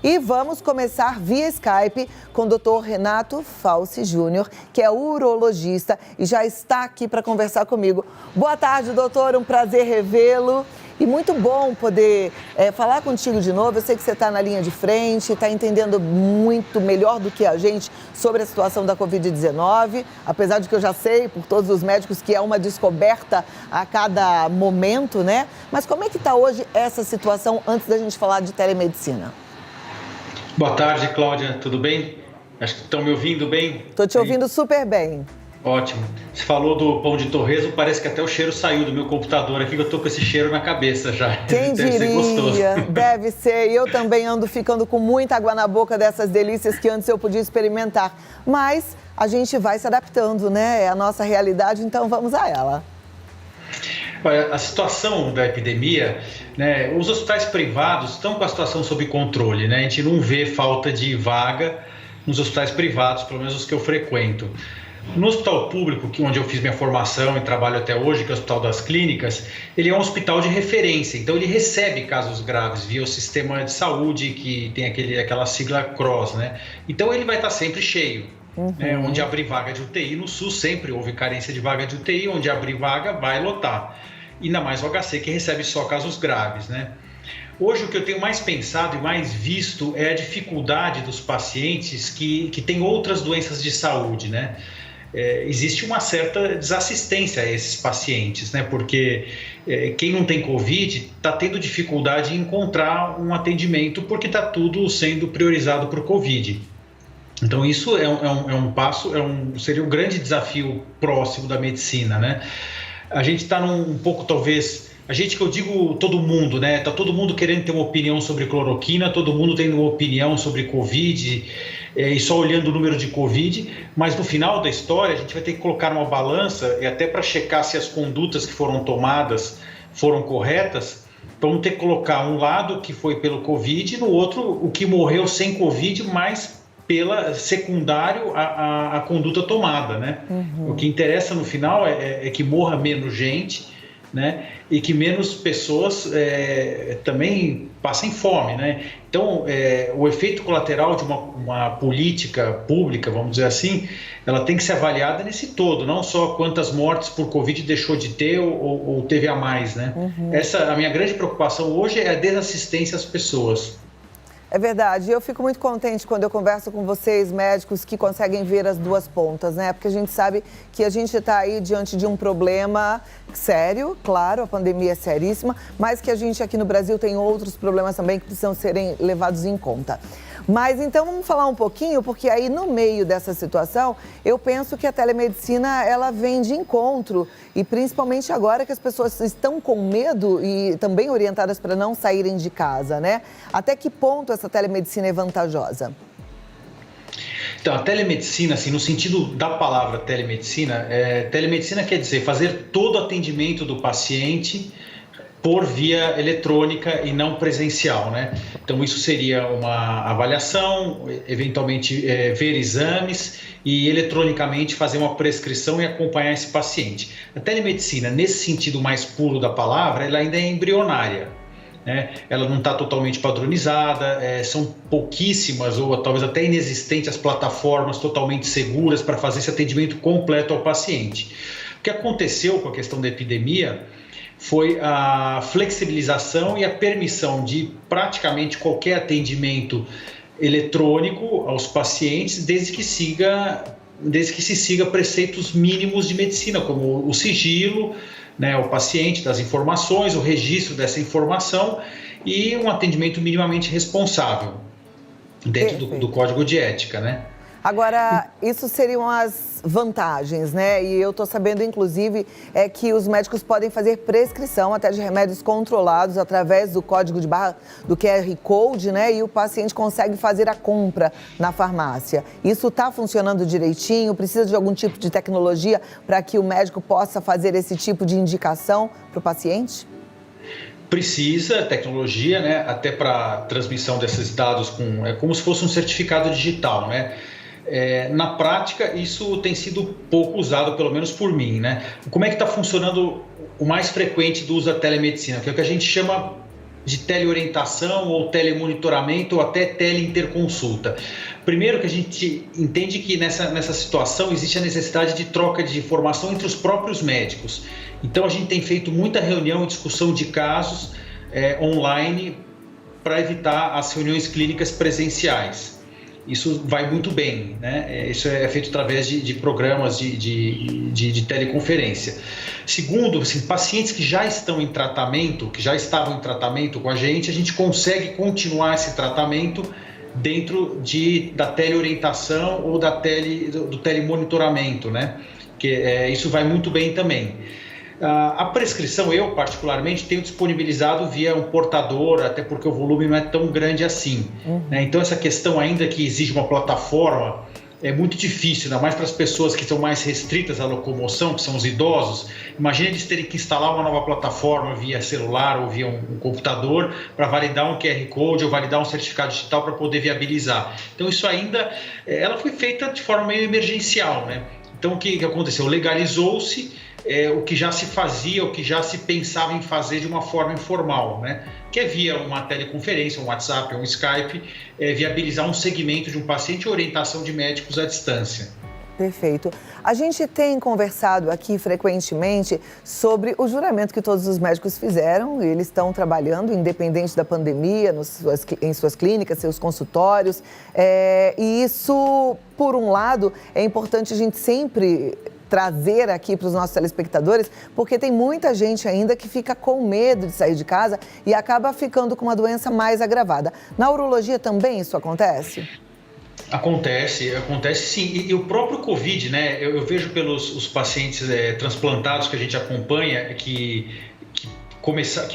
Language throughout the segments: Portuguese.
E vamos começar via Skype com o Dr. Renato Falci Júnior, que é urologista e já está aqui para conversar comigo. Boa tarde, doutor, um prazer revê-lo. E muito bom poder falar contigo de novo. Eu sei que você está na linha de frente, está entendendo muito melhor do que a gente sobre a situação da Covid-19, apesar de que eu já sei, por todos os médicos, que é uma descoberta a cada momento, né? Mas como é que está hoje essa situação antes da gente falar de telemedicina? Boa tarde, Cláudia. Tudo bem? Acho que estão me ouvindo bem. Estou te ouvindo super bem. Ótimo. Você falou do pão de torresmo, parece que até o cheiro saiu do meu computador aqui, que eu estou com esse cheiro na cabeça já. Quem Deve diria? ser gostoso. Deve ser. Eu também ando ficando com muita água na boca dessas delícias que antes eu podia experimentar. Mas a gente vai se adaptando, né? É a nossa realidade, então vamos a ela. Olha, a situação da epidemia, né, os hospitais privados estão com a situação sob controle, né? A gente não vê falta de vaga nos hospitais privados, pelo menos os que eu frequento. No hospital público, onde eu fiz minha formação e trabalho até hoje, que é o Hospital das Clínicas, ele é um hospital de referência, então ele recebe casos graves via o sistema de saúde, que tem aquela sigla CROSS, né? Então ele vai estar sempre cheio. Onde abrir vaga de UTI, no SUS sempre houve carência de vaga de UTI, onde abrir vaga vai lotar. Ainda mais o HC, que recebe só casos graves, né? Hoje o que eu tenho mais pensado e mais visto é a dificuldade dos pacientes que têm outras doenças de saúde, né? Existe uma certa desassistência a esses pacientes, né? Porque quem não tem Covid está tendo dificuldade em encontrar um atendimento porque está tudo sendo priorizado para o Covid. Então isso seria um grande desafio próximo da medicina, né? A gente está um pouco, talvez, a gente que eu digo todo mundo, né? Tá todo mundo querendo ter uma opinião sobre cloroquina, todo mundo tendo uma opinião sobre Covid e só olhando o número de Covid, mas no final da história a gente vai ter que colocar numa balança e até para checar se as condutas que foram tomadas foram corretas, vamos ter que colocar um lado que foi pelo Covid e no outro o que morreu sem Covid, mas pela secundário a conduta tomada, né? O que interessa no final é que morra menos gente, né? E que menos pessoas também passem fome, né? Então, o efeito colateral de uma política pública, vamos dizer assim, ela tem que ser avaliada nesse todo, não só quantas mortes por Covid deixou de ter ou teve a mais, né? A minha grande preocupação hoje é a desassistência às pessoas. É verdade, eu fico muito contente quando eu converso com vocês, médicos, que conseguem ver as duas pontas, né? Porque a gente sabe que a gente está aí diante de um problema sério, claro, a pandemia é seríssima, mas que a gente aqui no Brasil tem outros problemas também que precisam serem levados em conta. Mas então vamos falar um pouquinho, porque aí no meio dessa situação, eu penso que a telemedicina, ela vem de encontro, e principalmente agora que as pessoas estão com medo e também orientadas para não saírem de casa, né? Até que ponto essa telemedicina é vantajosa? Então, a telemedicina, assim, no sentido da palavra telemedicina, telemedicina quer dizer fazer todo o atendimento do paciente por via eletrônica e não presencial, né? Então isso seria uma avaliação, eventualmente ver exames e eletronicamente fazer uma prescrição e acompanhar esse paciente. A telemedicina, nesse sentido mais puro da palavra, ela ainda é embrionária, né? Ela não está totalmente padronizada, são pouquíssimas ou talvez até inexistentes as plataformas totalmente seguras para fazer esse atendimento completo ao paciente. O que aconteceu com a questão da epidemia foi a flexibilização e a permissão de praticamente qualquer atendimento eletrônico aos pacientes, desde que se siga preceitos mínimos de medicina, como o sigilo, né, o paciente das informações, o registro dessa informação e um atendimento minimamente responsável dentro do código de ética, né? Agora, isso seriam as vantagens, né? E eu estou sabendo, inclusive, que os médicos podem fazer prescrição até de remédios controlados através do código de barra do QR Code, né? E o paciente consegue fazer a compra na farmácia. Isso está funcionando direitinho? Precisa de algum tipo de tecnologia para que o médico possa fazer esse tipo de indicação para o paciente? Precisa tecnologia, né? Até para transmissão desses dados como se fosse um certificado digital, né? Na prática, isso tem sido pouco usado, pelo menos por mim, né? Como é que está funcionando o mais frequente do uso da telemedicina? Que é o que a gente chama de teleorientação ou telemonitoramento ou até teleinterconsulta. Primeiro que a gente entende que nessa situação existe a necessidade de troca de informação entre os próprios médicos. Então a gente tem feito muita reunião e discussão de casos online para evitar as reuniões clínicas presenciais. Isso vai muito bem, né? Isso é feito através de programas de teleconferência. Segundo, assim, pacientes que já estão em tratamento, que já estavam em tratamento com a gente consegue continuar esse tratamento dentro da teleorientação ou do telemonitoramento, né? Isso vai muito bem também. A prescrição, eu particularmente tenho disponibilizado via um portador, até porque o volume não é tão grande assim. Né? Então essa questão ainda que exige uma plataforma é muito difícil, ainda mais para as pessoas que estão mais restritas à locomoção, que são os idosos. Imagina eles terem que instalar uma nova plataforma via celular ou via um computador para validar um QR Code ou validar um certificado digital para poder viabilizar. Então isso ainda, ela foi feita de forma meio emergencial, né? Então o que aconteceu? Legalizou-se o que já se fazia, o que já se pensava em fazer de uma forma informal, né? Que é via uma teleconferência, um WhatsApp, um Skype, viabilizar um segmento de um paciente e orientação de médicos à distância. Perfeito. A gente tem conversado aqui frequentemente sobre o juramento que todos os médicos fizeram. Eles estão trabalhando, independente da pandemia, em suas clínicas, seus consultórios. E isso, por um lado, é importante a gente sempre trazer aqui para os nossos telespectadores, porque tem muita gente ainda que fica com medo de sair de casa e acaba ficando com uma doença mais agravada. Na urologia também isso acontece? Acontece sim. E o próprio Covid, né? Eu vejo pelos os pacientes transplantados que a gente acompanha que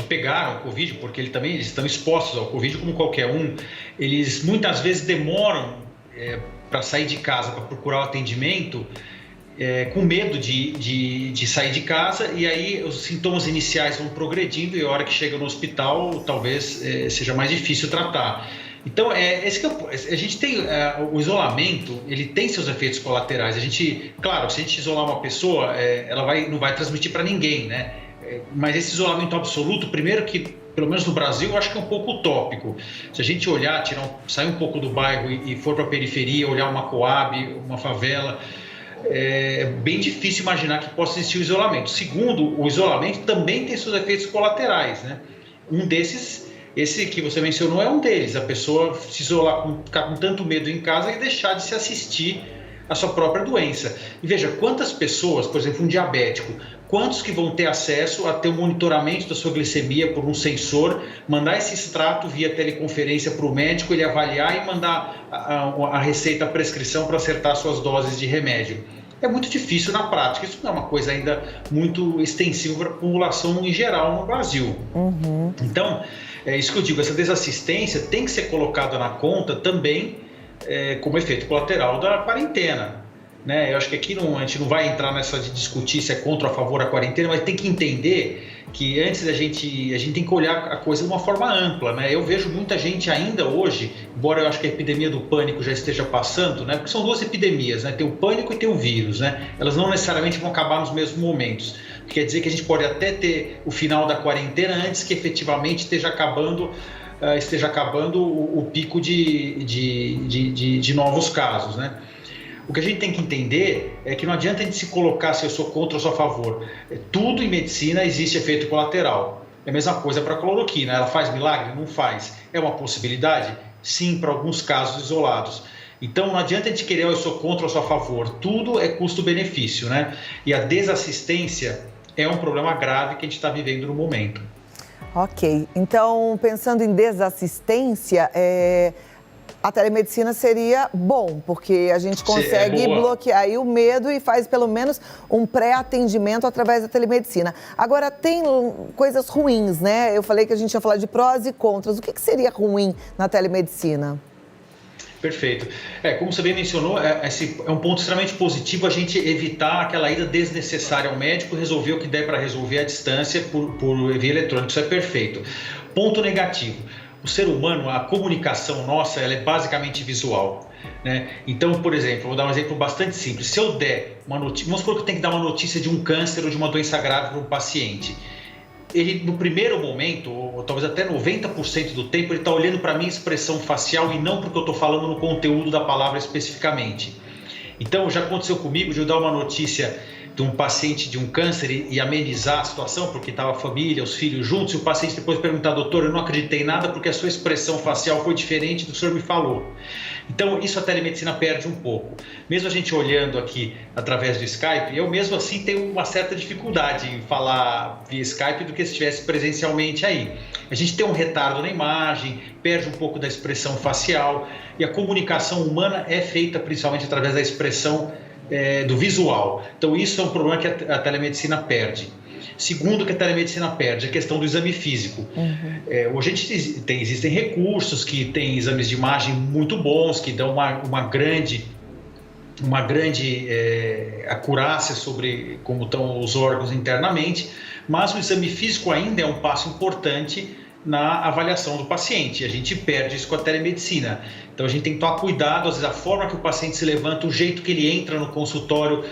pegaram o Covid, porque eles estão expostos ao Covid como qualquer um, eles muitas vezes demoram para sair de casa, para procurar o atendimento, com medo de sair de casa, e aí os sintomas iniciais vão progredindo e a hora que chega no hospital talvez seja mais difícil tratar. Então, a gente tem o isolamento, ele tem seus efeitos colaterais. Claro, se a gente isolar uma pessoa, ela não vai transmitir para ninguém, né? Mas esse isolamento absoluto, primeiro que, pelo menos no Brasil, eu acho que é um pouco utópico. Se a gente olhar, sair um pouco do bairro e for para a periferia, olhar uma Coab, uma favela, é bem difícil imaginar que possa existir o isolamento. Segundo, o isolamento também tem seus efeitos colaterais, né? Um desses, esse que você mencionou, é um deles. A pessoa se isolar, ficar com tanto medo em casa e deixar de se assistir à sua própria doença. E veja, quantas pessoas, por exemplo, um diabético, quantos que vão ter acesso a ter o monitoramento da sua glicemia por um sensor, mandar esse extrato via teleconferência para o médico, ele avaliar e mandar a receita, a prescrição para acertar suas doses de remédio. É muito difícil na prática, isso não é uma coisa ainda muito extensiva para a população em geral no Brasil. Então, é isso que eu digo, essa desassistência tem que ser colocada na conta também como efeito colateral da quarentena. Né? Eu acho que aqui a gente não vai entrar nessa de discutir se é contra ou a favor da quarentena, mas tem que entender que antes a gente tem que olhar a coisa de uma forma ampla. Né? Eu vejo muita gente ainda hoje, embora eu acho que a epidemia do pânico já esteja passando, né? Porque são duas epidemias, né? Tem o pânico e tem o vírus. Né? Elas não necessariamente vão acabar nos mesmos momentos. Quer dizer que a gente pode até ter o final da quarentena antes que efetivamente esteja acabando o pico de novos casos. Né? O que a gente tem que entender é que não adianta a gente se colocar se eu sou contra ou sou a favor. Tudo em medicina existe efeito colateral. É a mesma coisa para a cloroquina. Ela faz milagre? Não faz. É uma possibilidade? Sim, para alguns casos isolados. Então não adianta a gente querer eu sou contra ou sou a favor. Tudo é custo-benefício, né? E a desassistência é um problema grave que a gente está vivendo no momento. Ok. Então, pensando em desassistência, a telemedicina seria bom, porque a gente consegue bloquear aí o medo e faz pelo menos um pré-atendimento através da telemedicina. Agora, tem coisas ruins, né? Eu falei que a gente ia falar de prós e contras. O que seria ruim na telemedicina? Perfeito. Como você bem mencionou, é um ponto extremamente positivo a gente evitar aquela ida desnecessária ao médico, resolver o que der para resolver à distância por via eletrônica. Isso é perfeito. Ponto negativo. O ser humano, a comunicação nossa, ela é basicamente visual. Né? Então, por exemplo, vou dar um exemplo bastante simples. Se eu der uma notícia, vamos supor que eu tenho que dar uma notícia de um câncer ou de uma doença grave para um paciente. ele no primeiro momento, ou talvez até 90% do tempo, ele está olhando para a minha expressão facial e não porque eu estou falando no conteúdo da palavra especificamente. Então, já aconteceu comigo de eu dar uma notícia de um paciente de um câncer e amenizar a situação, porque estava a família, os filhos juntos, e o paciente depois perguntar: doutor, eu não acreditei em nada porque a sua expressão facial foi diferente do que o senhor me falou. Então, isso a telemedicina perde um pouco. Mesmo a gente olhando aqui através do Skype, eu mesmo assim tenho uma certa dificuldade em falar via Skype do que se estivesse presencialmente aí. A gente tem um retardo na imagem, perde um pouco da expressão facial, e a comunicação humana é feita principalmente através da expressão do visual. Então, isso é um problema que a telemedicina perde. Segundo que a telemedicina perde, a questão do exame físico. Hoje existem recursos que têm exames de imagem muito bons, que dão uma grande acurácia sobre como estão os órgãos internamente, mas o exame físico ainda é um passo importante na avaliação do paciente. A gente perde isso com a telemedicina. Então, a gente tem que tomar cuidado, às vezes, a forma que o paciente se levanta, o jeito que ele entra no consultório,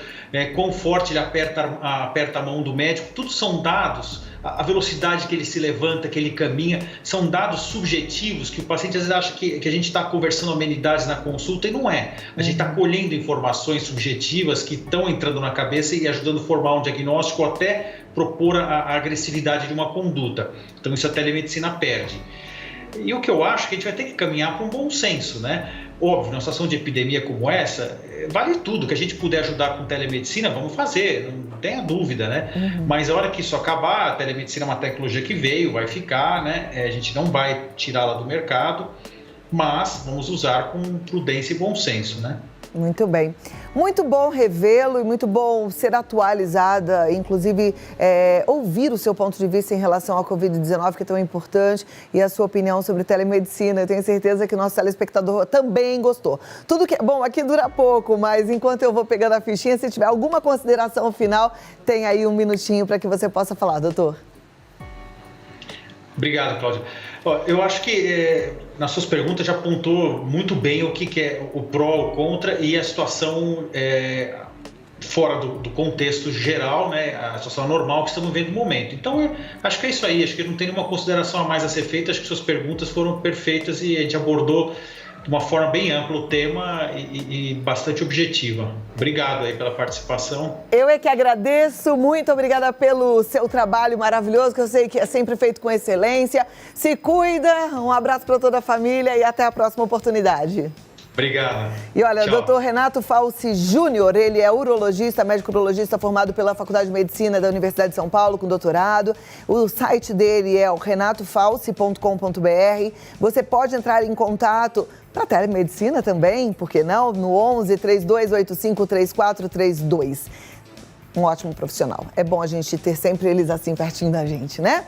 quão forte ele aperta a mão do médico, tudo são dados, a velocidade que ele se levanta, que ele caminha, são dados subjetivos que o paciente às vezes acha que a gente está conversando amenidades na consulta e não é. A gente está colhendo informações subjetivas que estão entrando na cabeça e ajudando a formar um diagnóstico ou até propor a agressividade de uma conduta. Então, isso a telemedicina perde. E o que eu acho é que a gente vai ter que caminhar para um bom senso, né? Óbvio, numa situação de epidemia como essa, vale tudo. Que a gente puder ajudar com telemedicina, vamos fazer, não tenha dúvida, né? Mas a hora que isso acabar, a telemedicina é uma tecnologia que veio, vai ficar, né? A gente não vai tirá-la do mercado, mas vamos usar com prudência e bom senso, né? Muito bem. Muito bom revê-lo e muito bom ser atualizada, inclusive ouvir o seu ponto de vista em relação à Covid-19, que é tão importante, e a sua opinião sobre telemedicina. Eu tenho certeza que o nosso telespectador também gostou. Tudo que é bom aqui dura pouco, mas enquanto eu vou pegando a fichinha, se tiver alguma consideração final, tem aí um minutinho para que você possa falar, doutor. Obrigado, Cláudia. Eu acho que nas suas perguntas já apontou muito bem o que é o pró, o contra e a situação fora do contexto geral, né? A situação normal que estamos vendo no momento. Então, acho que é isso aí. Acho que não tem nenhuma consideração a mais a ser feita. Acho que suas perguntas foram perfeitas e a gente abordou de uma forma bem ampla o tema e bastante objetiva. Obrigado aí pela participação. Eu é que agradeço, muito obrigada pelo seu trabalho maravilhoso, que eu sei que é sempre feito com excelência. Se cuida, um abraço para toda a família e até a próxima oportunidade. Obrigado. E olha, Tchau. Dr. Renato Falci Júnior, ele é urologista, médico-urologista formado pela Faculdade de Medicina da Universidade de São Paulo, com doutorado. O site dele é o renatofalci.com.br. Você pode entrar em contato para telemedicina também, por que não? No 11 3285 3432. Um ótimo profissional. É bom a gente ter sempre eles assim pertinho da gente, né?